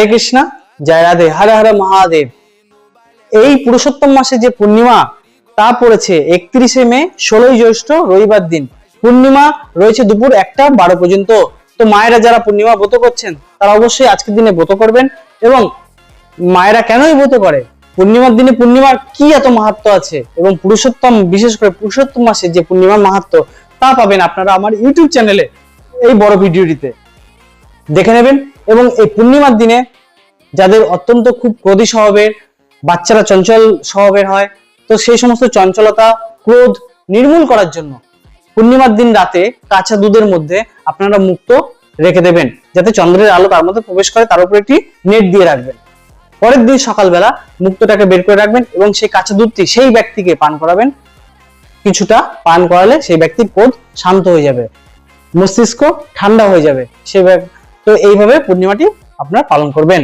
হরে কৃষ্ণা, জয় রাধে, হরে হরে মহাদেব। এই পুরুষোত্তম মাসে যে পূর্ণিমা তা পড়েছে 31শে মে, 16ই জ্যৈষ্ঠ রবিবার দিন। পূর্ণিমা রয়েছে দুপুর 1:12 পর্যন্ত। তো মায়েরা যারা পূর্ণিমা ব্রত করছেন তারা অবশ্যই আজকের দিনে ব্রত করবেন। এবং মায়েরা কেনই ব্রত করে, পূর্ণিমার দিনে পূর্ণিমার কি এত মাহাত্ম্য আছে, এবং পুরুষোত্তম, বিশেষ করে পুরুষোত্তম মাসে যে পূর্ণিমার মাহাত্ম্য তা পাবেন আপনারা আমার ইউটিউব চ্যানেলে এই বড় ভিডিওটিতে দেখে নেবেন। এবং এই পূর্ণিমার দিনে যাদের অত্যন্ত খুব ক্রোধী স্বভাবের, বাচ্চারা চঞ্চল স্বভাবের হয়, তো সেই সমস্ত চঞ্চলতা, ক্রোধ নির্মূল করার জন্য পূর্ণিমার দিন রাতে কাঁচা দুধের মধ্যে আপনারা মুক্ত রেখে দেবেন, যাতে চন্দ্রের আলো তার মধ্যে প্রবেশ করে, তার উপর একটি নেট দিয়ে রাখবেন। পরের দিন সকালবেলা মুক্তটাকে বের করে রাখবেন এবং সেই কাঁচা দুধটি সেই ব্যক্তিকে পান করাবেন। কিছুটা পান করালে সেই ব্যক্তির ক্রোধ শান্ত হয়ে যাবে, মস্তিষ্ক ঠান্ডা হয়ে যাবে। তো এইভাবে পূর্ণিমাটি আপনারা পালন করবেন।